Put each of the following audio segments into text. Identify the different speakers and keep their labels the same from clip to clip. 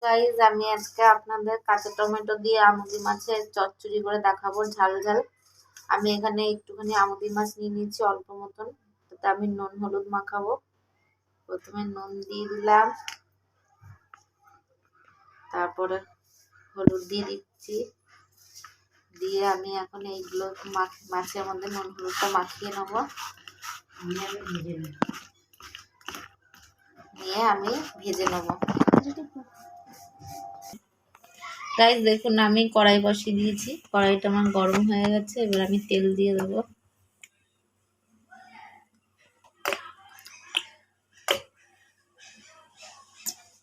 Speaker 1: Guys আমি আজকে আপনাদের কাঁচা টমেটো দিয়ে আমুদি মাছের চচ্চড়ি করে দেখাবো, ঝাল ঝাল। আমি এখানে একটুখানি আমুদি মাছ নিয়ে নিয়েছি অল্প মতন, তাতে আমি নুন হলুদ মাখাবো। প্রথমে নুন দিয়ে দিলাম, তারপরে হলুদ দিয়ে দিচ্ছি, দিয়ে আমি এখন এইগুলো মাছের মধ্যে নুন হলুদটা মাখিয়ে নেবো, নিয়ে আমি ভেজে নেবো। গাইস দেখুন, আমি কড়াই বসিয়ে দিয়েছি, কড়াইটা আমার গরম হয়ে গেছে। এবার আমি তেল দিয়ে দেবো।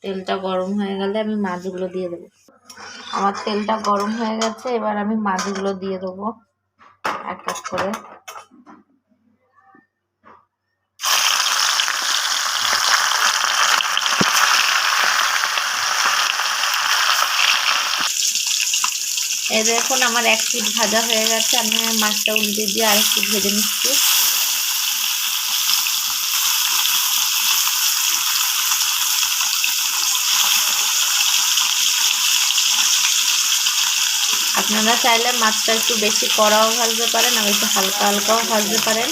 Speaker 1: তেলটা গরম হয়ে গেলে আমি মাছগুলো দিয়ে দেবো। আমার তেলটা গরম হয়ে গেছে, এবার আমি মাছগুলো দিয়ে দেবো এক এক করে। এই দেখুন আমার এক পিঠ ভাজা হয়ে গেছে, আমি মাছটা উল্টে দিয়ে আরেক পিঠ ভেজে নিচ্ছি। আপনারা চাইলে মাছটা একটু বেশি কড়াও ভাজতে পারেন, আর একটু হালকা হালকাও ভাজতে পারেন।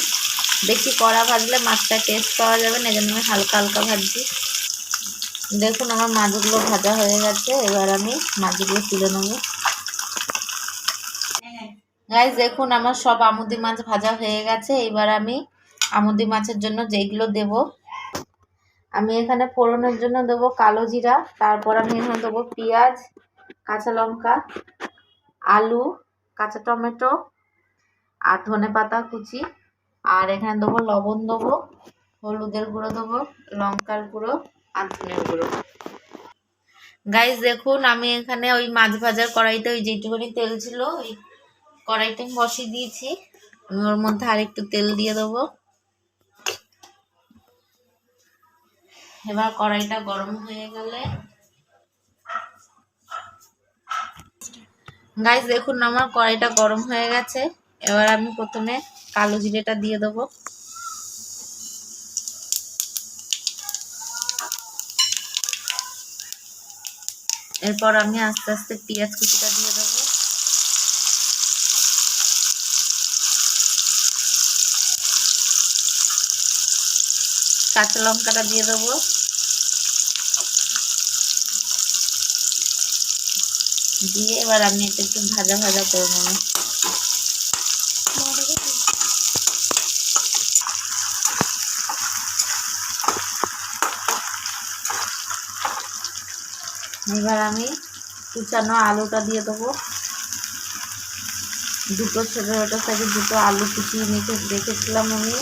Speaker 1: বেশি কড়া ভাজলে মাছটা টেস্ট পাওয়া যাবে না, এই জন্য আমি হালকা হালকা ভাজছি। দেখুন আমার মাছগুলো ভাজা হয়ে গেছে, এবার আমি মাছগুলো তুলে নেবো। গাইস দেখুন আমার সব আমুদি মাছ ভাজা হয়ে গেছে। এবার আমি আমুদি মাছের জন্য যেগুলো দেব, আমি এখানে ফোড়নের জন্য দেবো কালো জিরা, তারপর আমি এখানে দেবো পেঁয়াজ, কাঁচা লঙ্কা, আলু, কাঁচা টমেটো আর ধনেপাতা কুচি, আর এখানে দেবো লবণ, দেবো হলুদের গুঁড়ো, দেবো লঙ্কার গুঁড়ো আর ধনের গুঁড়ো। গাইস দেখুন আমি এখানে ওই মাছ ভাজার কড়াইতে ওই যেটুকুনি তেল ছিল ওই কড়াইটা বসিয়ে দিয়েছি। আমি ওর মধ্যে আর একটু তেল দিয়ে দেবো। এবার কড়াইটা গরম হয়ে গেলে গাইস দেখুন আমার কড়াইটা গরম হয়ে গেছে। এবার আমি প্রথমে কালো জিরেটা দিয়ে দেবো, এরপর আমি আস্তে আস্তে পেঁয়াজ কুচিটা দিয়ে দেবো, কাঁচা লঙ্কাটা দিয়ে দেবো, দিয়ে এবার আমি এটা একটু ভাজা ভাজা করে নেবো। এবার আমি কুচানো আলুটা দিয়ে দেবো, দুটো ছোট ছোট সাইজের দুটো আলু কুচিয়ে রেখেছিলাম আমি।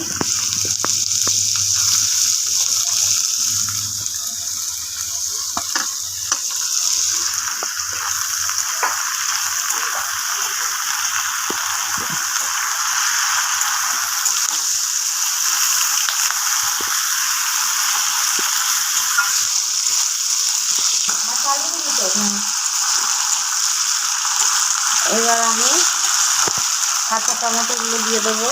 Speaker 1: এবার আমি কাঁচা টমেটোগুলো দিয়ে দেবো,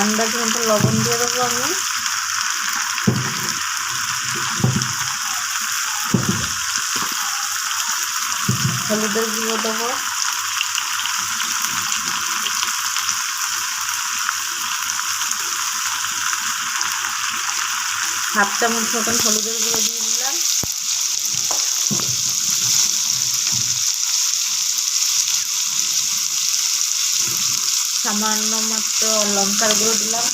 Speaker 1: আন্দাজ মতো লবণ দিয়ে দেবো, আমি হলুদের গুঁড়ো দেবো, হাফ চামচ মতন হলুদের গুঁড়ো দিয়ে দিলাম, সামান্য মাত্র লঙ্কার গুঁড়ো দিলাম,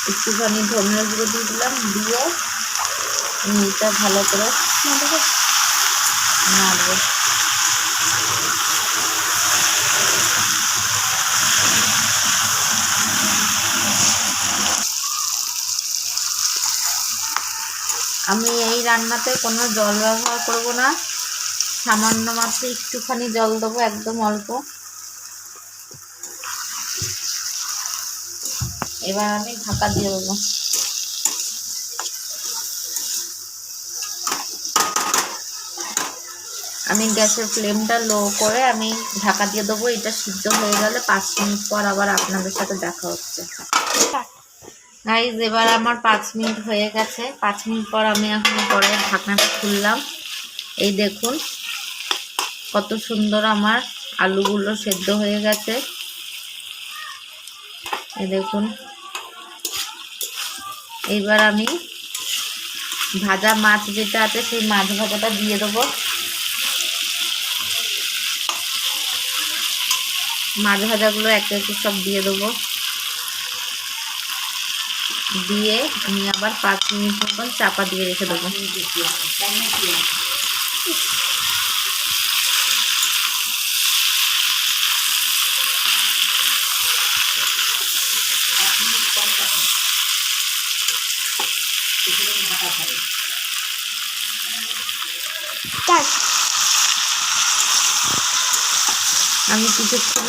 Speaker 1: একটুখানি ধনের গুঁড়ো দিয়ে দিলাম, দিয়ে এটা ভালো করে নাড়বো। আমি এই রান্নাতে কোনো জল ব্যবহার করব না, সামান্য মাত্র একটুখানি জল দেবো, একদম অল্প। এবার আমি ঢাকা দিয়ে দেবো। আমি গ্যাসের ফ্লেমটা লো করে আমি ঢাকা দিয়ে দেবো। এটা সিদ্ধ হয়ে গেলে 5 মিনিট পর আবার আপনাদের সাথে দেখা হচ্ছে। গাইস, এবার আমার 5 মিনিট হয়ে গেছে। 5 মিনিট পর আমি এখন পরে ঢাকনাটা খুললাম। এই দেখুন কত সুন্দর আমার আলুগুলো সেদ্ধ হয়ে গেছে। এই দেখুন, এইবার আমি ভাজা মাছ যেটা আছে সেই মাছ ভাজাটা দিয়ে দেবো। মাছ ভাজাগুলো একে একে সব দিয়ে দেবো। দিয়ে আমি আবার 5 মিনিট মতন চাপা দিয়ে রেখে দেবো। আমি কিছুক্ষণ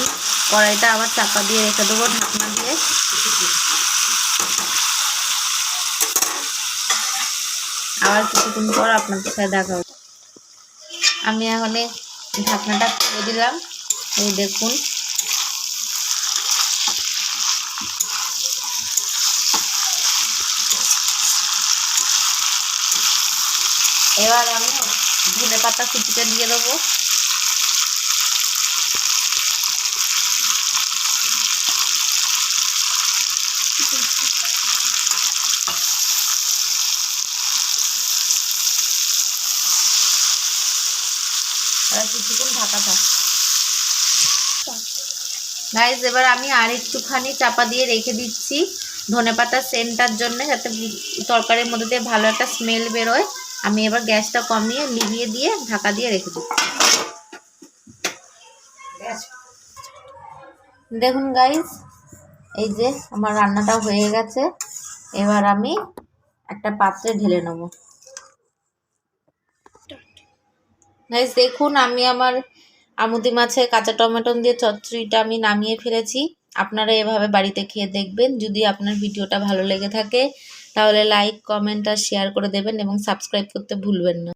Speaker 1: কড়াইটা আবার চাপা দিয়ে রেখে দেবো ঢাকনা দিয়ে। আবার কিছুক্ষণ পর আপনাদের সাথে দেখা হবে। আমি এখন ঢাকনাটা খুলে দিলাম। এই দেখুন এবার আমি ধনেপাতা কুচিটা দিয়ে দেবো। কিছুক্ষণ ঢাকা থাক। গাইস, এবার আমি আর একটুখানি চাপা দিয়ে রেখে দিচ্ছি ধনেপাতার সেন্টটার জন্য, যাতে তরকারির মধ্যে দিয়ে ভালো একটা স্মেল বেরোয়। আমি এবার গ্যাসটা কমিয়ে নিভিয়ে দিয়ে ঢাকা দিয়ে রেখে দিচ্ছি। দেখুন গাইস, এই যে আমার রান্নাটা হয়ে গেছে। এবার আমি একটা পাত্রে ঢেলে নেব। গাইস দেখুন, আমি আমার আমুদি মাছের কাঁচা টমেটো দিয়ে চচ্চড়িটা আমি নামিয়ে ফেলেছি। আপনারা এভাবে বাড়িতে খেয়ে দেখবেন। যদি আপনার ভিডিওটা ভালো লেগে থাকে তাহলে লাইক, কমেন্ট আর শেয়ার করে দেবেন এবং সাবস্ক্রাইব করতে ভুলবেন না।